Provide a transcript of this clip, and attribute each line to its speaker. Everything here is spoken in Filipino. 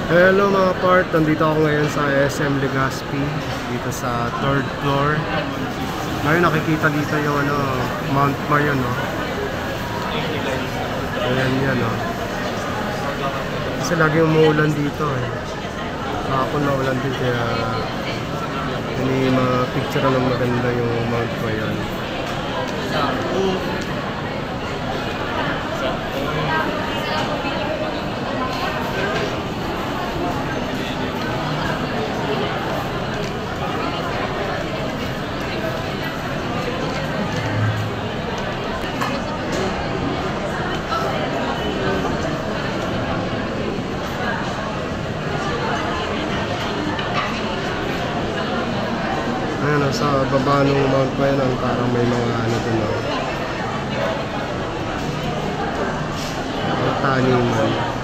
Speaker 1: Hello mga part, nandito ako ngayon sa SM Legazpi, dito sa 3rd floor. Ngayon nakikita dito yung Mount Marion, no? Ayan yan, no? Kasi lagi umuulan dito eh. Kahapon naulan din kaya hindi ma-picture ng maganda yung Mount Marion. Ayan, sa baba ng Mount Marion parang may mga dun, no? Taniman.